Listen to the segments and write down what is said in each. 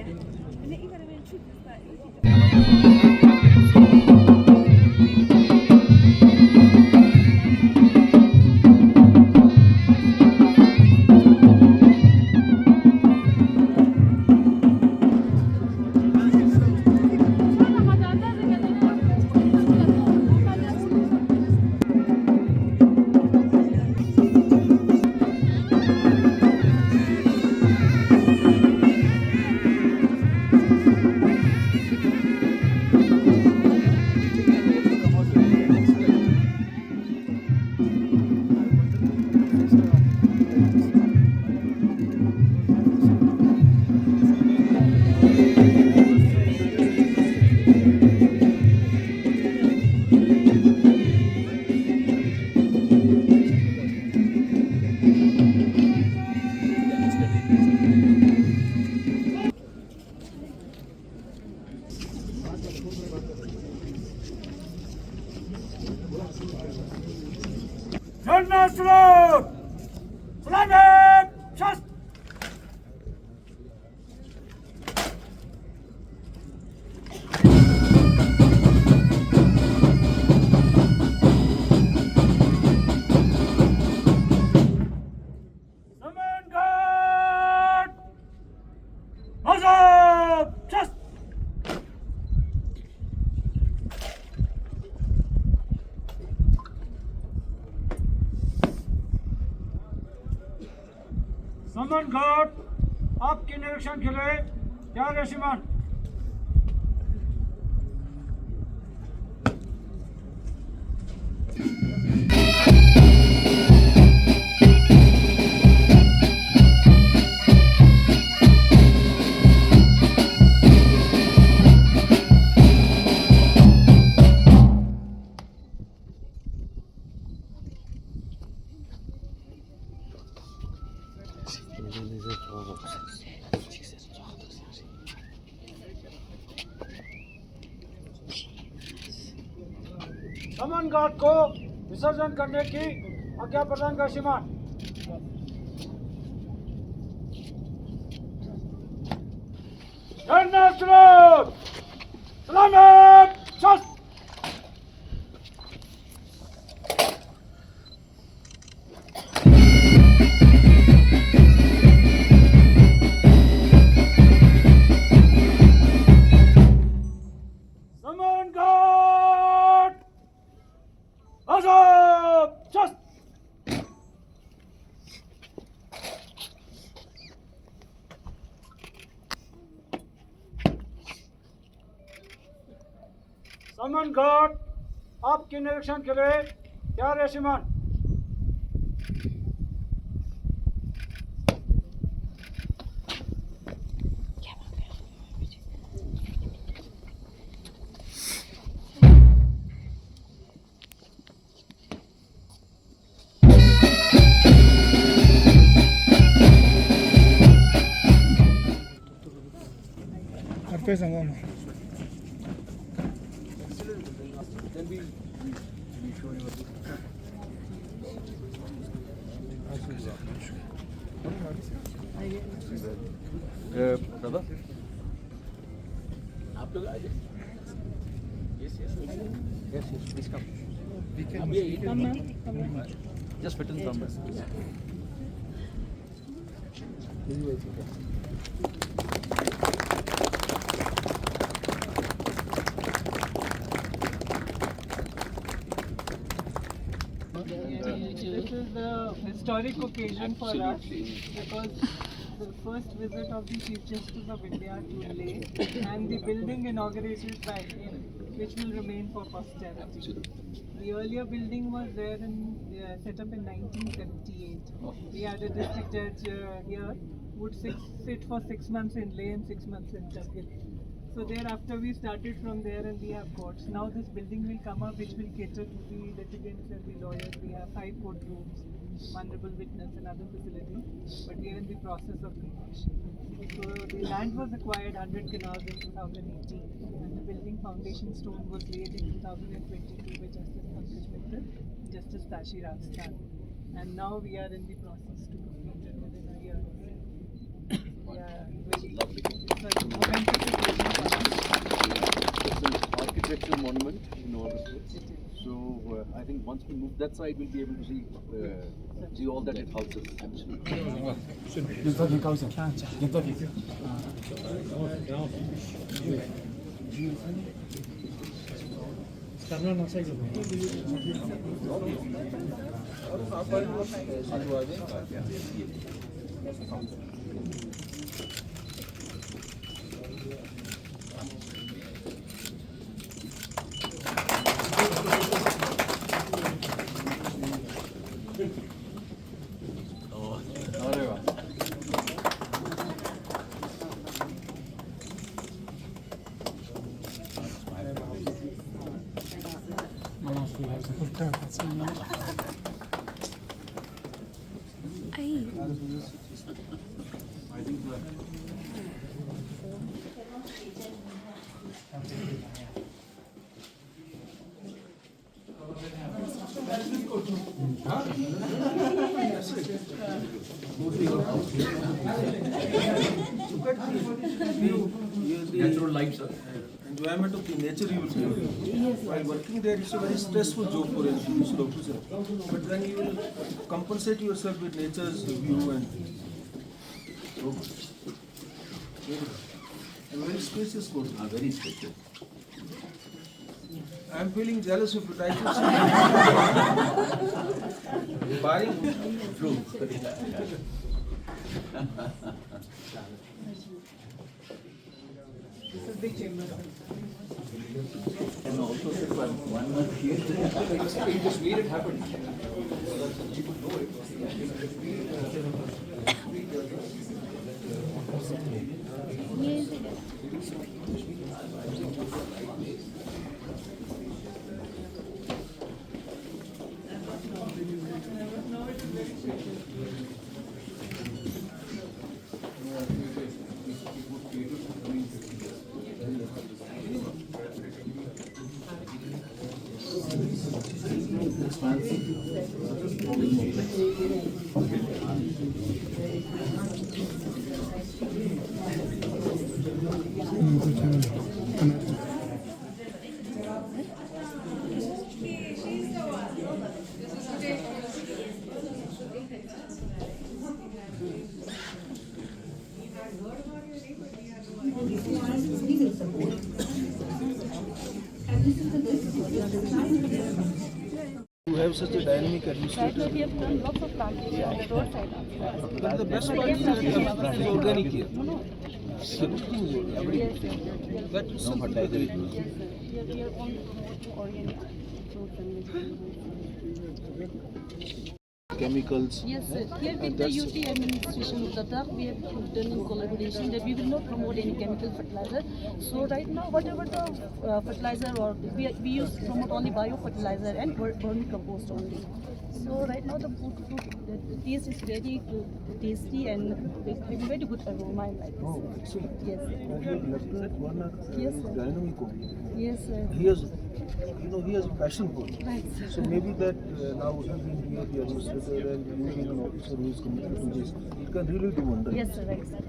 And then even when truth is like, समन घाट आपके निरीक्षण के लिए तैयार है श्रीमान। समन घाट को विसर्जन करने की आज्ञा प्रदान कर श्रीमान। सलामत शस्त्र। समन घाट आजाद शस्त्र। समन घाट आपके निरीक्षण के लिए तैयार है श्रीमान। पे सांगा ना. दादा आप लोग आइए. Yes, please come. Just fit in from us. This is a historic occasion for us because the first visit of the Chief Justice of India to Leh and the building inaugurated by him, which will remain for posterity. The earlier building was there in set up in 1978. We had a district judge here would sit for 6 months in Leh and 6 months in Kargil. So thereafter we started from there and we have courts. Now this building will come up which will cater to the litigants and the lawyers. We have 5 courtrooms, vulnerable witness and other facilities, but we are in the process of completion. So the land was acquired 100 canals in 2018 and the building foundation stone was laid in 2022 by Justice Pankaj Mitra, Justice Tashi Rajasthan. And now we are in the process to complete it within a year. Yeah, very, it's a I think once we move that side, we'll be able to see all that it houses. Ay. Natural light, sir. Enjoyment of the nature you will feel. While working there, it's a very stressful job for a judicial officer. But then you will compensate yourself with nature's view and very spacious court. Very spacious. I am feeling jealous of it. I should see buying. True. It's a big chamber. And also, sir, 1 month here. You just made it happen. People know it. You have such a dynamic Right administrator. now we have done lots of plantation on the roadside. But the best part is that is organic here. Yes, Everything is organic. yes, yes. That itself will be great. Yes, sir. We are on promoting organic fruits and vegetables. Chemicals. Yes, sir. Here with the UT administration of Ladakh, we have done in collaboration that we will not promote any chemical fertilizer. So right now, whatever the fertilizer or we use promote only bio fertilizer and vermicompost only. So right now the taste is very good, tasty and having very good aroma and like this. Oh, excellent. Yes, sir. And your lieutenant Warner Yes, is sir. dynamic only. Yes, sir. He has, he has a passion for it. Right, sir. So maybe that now having here the administrator and you being an officer who is committed to this, it can really do wonders. Yes, sir. Right, sir.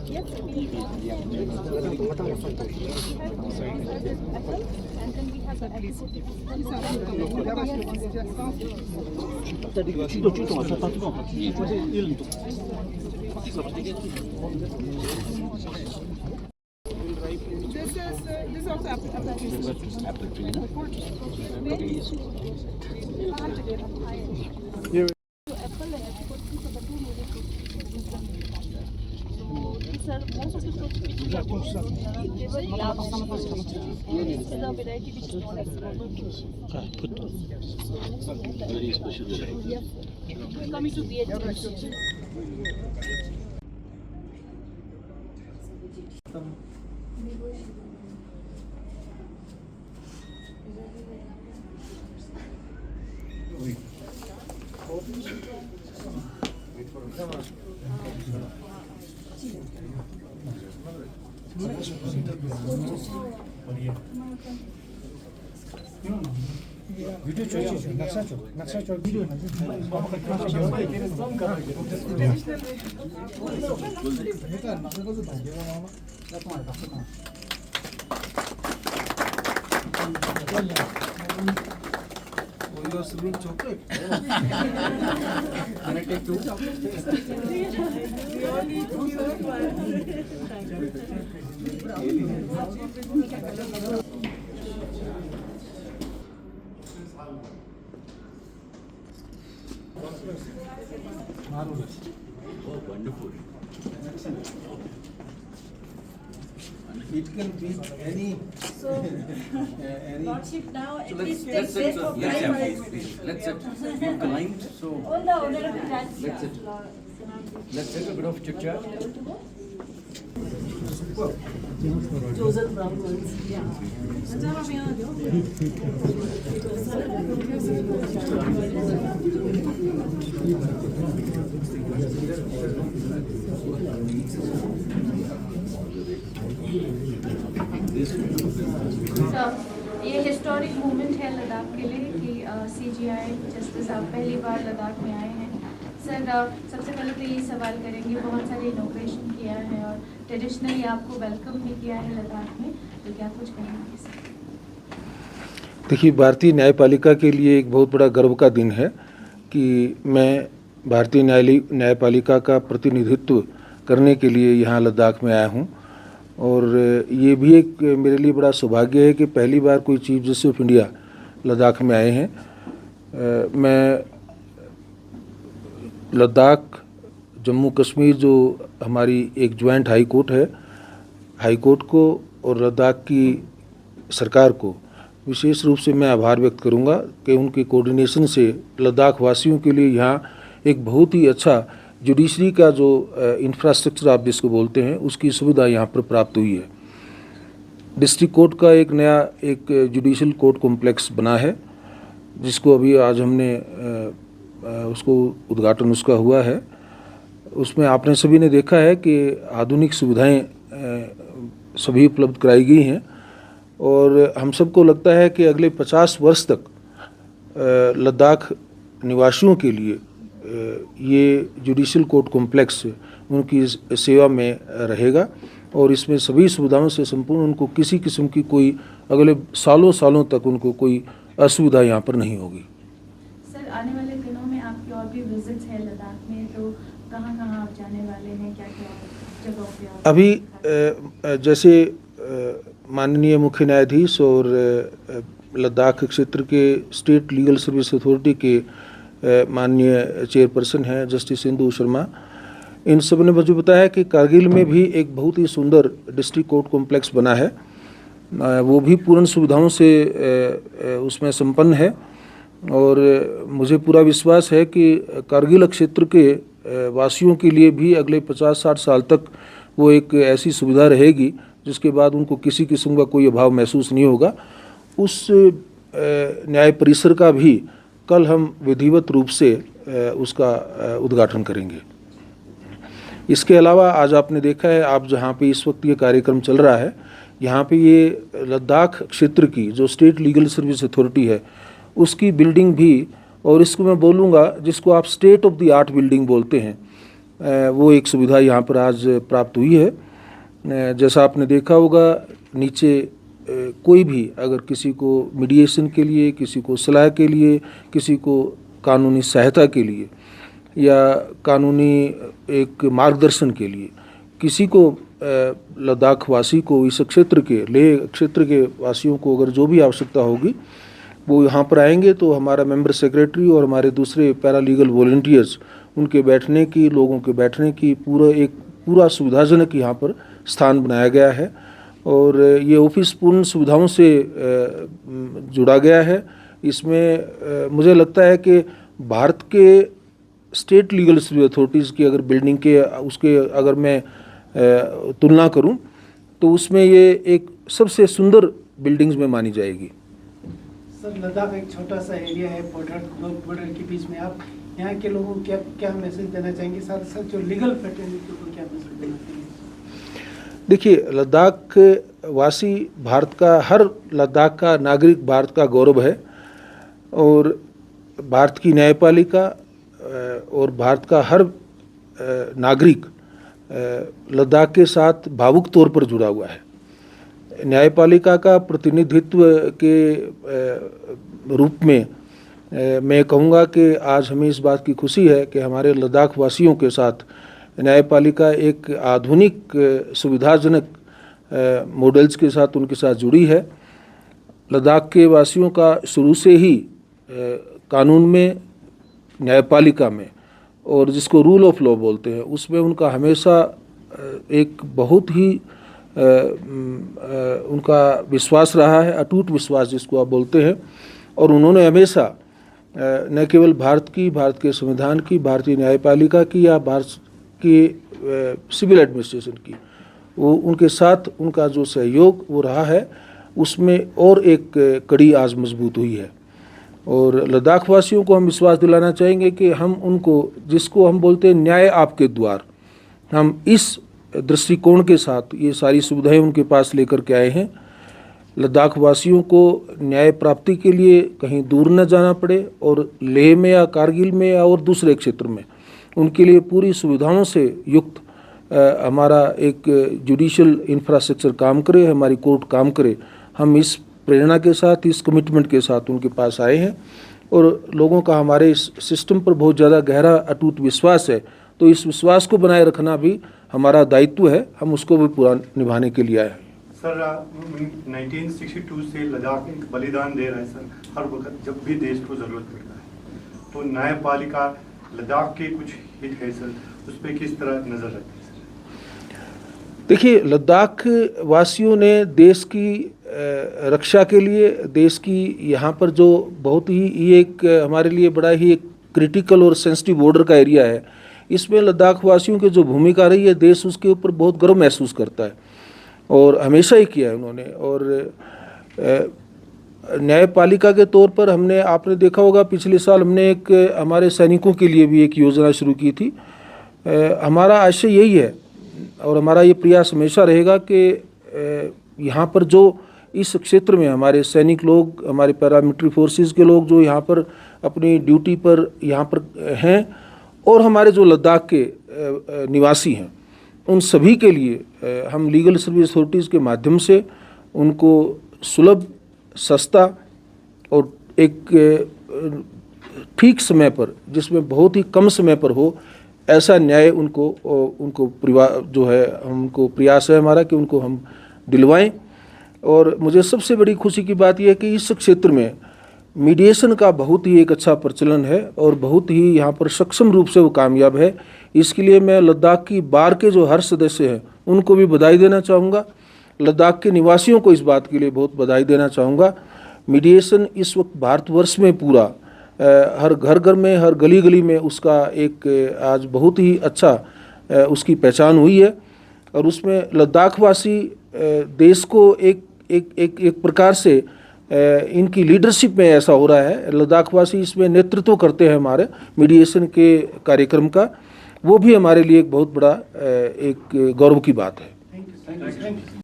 Yes, sir. We have and then we have the This is also apple tree. apple and apricot trees are the two major fruit trees. So these are most of the fruits which we are growing. They were large trees. Here is a variety which is known as normal fish. Very special. Yes, sir. We're coming to BHG. Video चाहिए नक्शा चौक video Oh, you are serving chocolate? Can I take two? Oh, wonderful. It can be any. any. Lordship, now at So least take let's sit, break for yes, yeah, breakfast. please. Let's sit. We've climbed, so All the honorable judges. let's sit. Let's take a bit of chit chat. Chosen brown ones. ये historic moment है लद्दाख के लिए कि CGI justice आप पहली बार लद्दाख में आए हैं सर। सबसे पहले तो ये सवाल करेंगे, बहुत सारे इनोग्रेशन किया है और ट्रेडिशनली आपको वेलकम भी किया है लद्दाख में, तो क्या कुछ कहेंगे सर? देखिए, भारतीय न्यायपालिका के लिए एक बहुत बड़ा गर्व का दिन है कि मैं भारतीय न्यायपालिका का प्रतिनिधित्व करने के लिए यहाँ लद्दाख में आया हूँ। और ये भी एक मेरे लिए बड़ा सौभाग्य है कि पहली बार कोई chief justice of India Ladakh में आए हैं। मैं लद्दाख जम्मू कश्मीर जो हमारी एक ज्वाइंट हाई कोर्ट है, हाई कोर्ट को और लद्दाख की सरकार को विशेष रूप से मैं आभार व्यक्त करूंगा कि उनके कोऑर्डिनेशन से लद्दाख वासियों के लिए यहाँ एक बहुत ही अच्छा जुडिशरी का जो इंफ्रास्ट्रक्चर आप जिसको बोलते हैं उसकी सुविधा यहाँ पर प्राप्त हुई है। डिस्ट्रिक्ट कोर्ट का एक नया एक जुडिशल कोर्ट कॉम्प्लेक्स बना है जिसको अभी आज हमने उसको उद्घाटन उसका हुआ है। उसमें आपने सभी ने देखा है कि आधुनिक सुविधाएं सभी उपलब्ध कराई गई हैं और हम सबको लगता है कि अगले 50 वर्ष तक लद्दाख निवासियों के लिए ये जुडिशल कोर्ट कॉम्प्लेक्स उनकी सेवा में रहेगा और इसमें सभी सुविधाओं से संपूर्ण उनको किसी किस्म की कोई अगले सालों तक उनको कोई असुविधा यहाँ पर नहीं होगी। सर, आने वाले दिनों में आपकी और भी विजिट्स है लद्दाख में, तो कहाँ आप जाने वाले हैं, क्या जगहों पे आप? अभी जैसे माननीय मुख्य न्यायाधीश और लद्दाख क्षेत्र के स्टेट लीगल सर्विस अथॉरिटी के माननीय चेयरपर्सन हैं जस्टिस इंदु शर्मा, इन सब ने मुझे बताया कि कारगिल में भी एक बहुत ही सुंदर डिस्ट्रिक्ट कोर्ट कॉम्प्लेक्स बना है, वो भी पूर्ण सुविधाओं से उसमें संपन्न है और मुझे पूरा विश्वास है कि कारगिल क्षेत्र के वासियों के लिए भी अगले 50-60 साल तक वो एक ऐसी सुविधा रहेगी जिसके बाद उनको किसी किस्म का कोई अभाव महसूस नहीं होगा। उस न्याय परिसर का भी कल हम विधिवत रूप से उसका उद्घाटन करेंगे। इसके अलावा आज आपने देखा है, आप जहाँ पे इस वक्त ये कार्यक्रम चल रहा है, यहाँ पे ये लद्दाख क्षेत्र की जो स्टेट लीगल सर्विस अथॉरिटी है उसकी बिल्डिंग भी, और इसको मैं बोलूँगा जिसको आप state of the art building बोलते हैं, वो एक सुविधा यहाँ पर आज प्राप्त हुई है। जैसा आपने देखा होगा नीचे कोई भी अगर किसी को मीडिएशन के लिए, किसी को सलाह के लिए, किसी को कानूनी सहायता के लिए या कानूनी एक मार्गदर्शन के लिए किसी को लद्दाख वासी को इस क्षेत्र के लेह क्षेत्र के वासियों को अगर जो भी आवश्यकता होगी वो यहाँ पर आएंगे तो हमारा मेंबर सेक्रेटरी और हमारे दूसरे पैरालीगल वॉलंटियर्स उनके बैठने की, लोगों के बैठने की पूरा सुविधाजनक यहाँ पर स्थान बनाया गया है और ये ऑफिस पूर्ण सुविधाओं से जुड़ा गया है। इसमें मुझे लगता है कि भारत के स्टेट लीगल सर्विस अथॉरिटीज़ की अगर बिल्डिंग के उसके अगर मैं तुलना करूं तो उसमें ये एक सबसे सुंदर बिल्डिंग्स में मानी जाएगी। सर, लद्दाख एक छोटा सा एरिया है बॉर्डर के बीच में, आप यहाँ के लोगों को क्या मैसेज देना चाहेंगे, साथ साथ जो लीगल फ्रेटर्निटी को क्या मैसेज देना चाहेंगे? देखिए, लद्दाख वासी भारत का, हर लद्दाख का नागरिक भारत का गौरव है और भारत की न्यायपालिका और भारत का हर नागरिक लद्दाख के साथ भावुक तौर पर जुड़ा हुआ है। न्यायपालिका का प्रतिनिधित्व के रूप में मैं कहूँगा कि आज हमें इस बात की खुशी है कि हमारे लद्दाख वासियों के साथ न्यायपालिका एक आधुनिक सुविधाजनक मॉडल्स के साथ उनके साथ जुड़ी है। लद्दाख के वासियों का शुरू से ही कानून में, न्यायपालिका में और जिसको रूल ऑफ लॉ बोलते हैं उसमें उनका हमेशा एक बहुत ही उनका विश्वास रहा है, अटूट विश्वास जिसको आप बोलते हैं। और उन्होंने हमेशा न केवल भारत के संविधान की, भारतीय न्यायपालिका की या भारत की सिविल एडमिनिस्ट्रेशन की, वो उनके साथ उनका जो सहयोग वो रहा है उसमें और एक कड़ी आज मजबूत हुई है। और लद्दाख वासियों को हम विश्वास दिलाना चाहेंगे कि हम उनको, जिसको हम बोलते हैं न्याय आपके द्वार, हम इस दृष्टिकोण के साथ ये सारी सुविधाएं उनके पास लेकर के आए हैं। लद्दाख वासियों को न्याय प्राप्ति के लिए कहीं दूर न जाना पड़े और लेह में या कारगिल में या और दूसरे क्षेत्र में उनके लिए पूरी सुविधाओं से युक्त हमारा एक जुडिशल इंफ्रास्ट्रक्चर काम करे, हमारी कोर्ट काम करे। हम इस प्रेरणा के साथ, इस कमिटमेंट के साथ उनके पास आए हैं और लोगों का हमारे इस सिस्टम पर बहुत ज़्यादा गहरा अटूट विश्वास है। तो इस विश्वास को बनाए रखना भी हमारा दायित्व है, हम उसको भी पूरा निभाने के लिए आए हैं। सर 1962 से लद्दाख एक बलिदान दे रहा है सर, हर वक्त जब भी देश को ज़रूरत पड़ता है। तो न्यायपालिका लद्दाख के कुछ हित है सर, उस पर किस तरह नज़र रखती है सर? देखिए, लद्दाख वासियों ने देश की रक्षा के लिए, देश की यहाँ पर जो बहुत ही ये एक हमारे लिए बड़ा ही एक क्रिटिकल और सेंसिटिव बॉर्डर का एरिया है, इसमें लद्दाख वासियों की जो भूमिका रही है, देश उसके ऊपर बहुत गर्व महसूस करता है और हमेशा ही किया है उन्होंने। और न्यायपालिका के तौर पर हमने, आपने देखा होगा पिछले साल हमने एक हमारे सैनिकों के लिए भी एक योजना शुरू की थी। हमारा आशय यही है और हमारा ये प्रयास हमेशा रहेगा कि यहाँ पर जो इस क्षेत्र में हमारे सैनिक लोग, हमारे पैरामिलिट्री फोर्सेस के लोग जो यहाँ पर अपनी ड्यूटी पर यहाँ पर हैं और हमारे जो लद्दाख के निवासी हैं, उन सभी के लिए हम लीगल सर्विस अथॉरिटीज़ के माध्यम से उनको सुलभ, सस्ता और एक ठीक समय पर, जिसमें बहुत ही कम समय पर हो, ऐसा न्याय उनको परिवार जो है, हमको प्रयास है हमारा कि उनको हम दिलवाएं। और मुझे सबसे बड़ी खुशी की बात यह है कि इस क्षेत्र में मीडिएशन का बहुत ही एक अच्छा प्रचलन है और बहुत ही यहाँ पर सक्षम रूप से वो कामयाब है। इसके लिए मैं लद्दाख की बार के जो हर सदस्य हैं उनको भी बधाई देना चाहूँगा। लद्दाख के निवासियों को इस बात के लिए बहुत बधाई देना चाहूँगा। मीडिएशन इस वक्त भारतवर्ष में पूरा हर घर में, हर गली गली में उसका एक आज बहुत ही अच्छा उसकी पहचान हुई है। और उसमें लद्दाख वासी देश को एक प्रकार से इनकी लीडरशिप में ऐसा हो रहा है, लद्दाख वासी इसमें नेतृत्व करते हैं हमारे मीडिएशन के कार्यक्रम का, वो भी हमारे लिए एक बहुत बड़ा एक गौरव की बात है।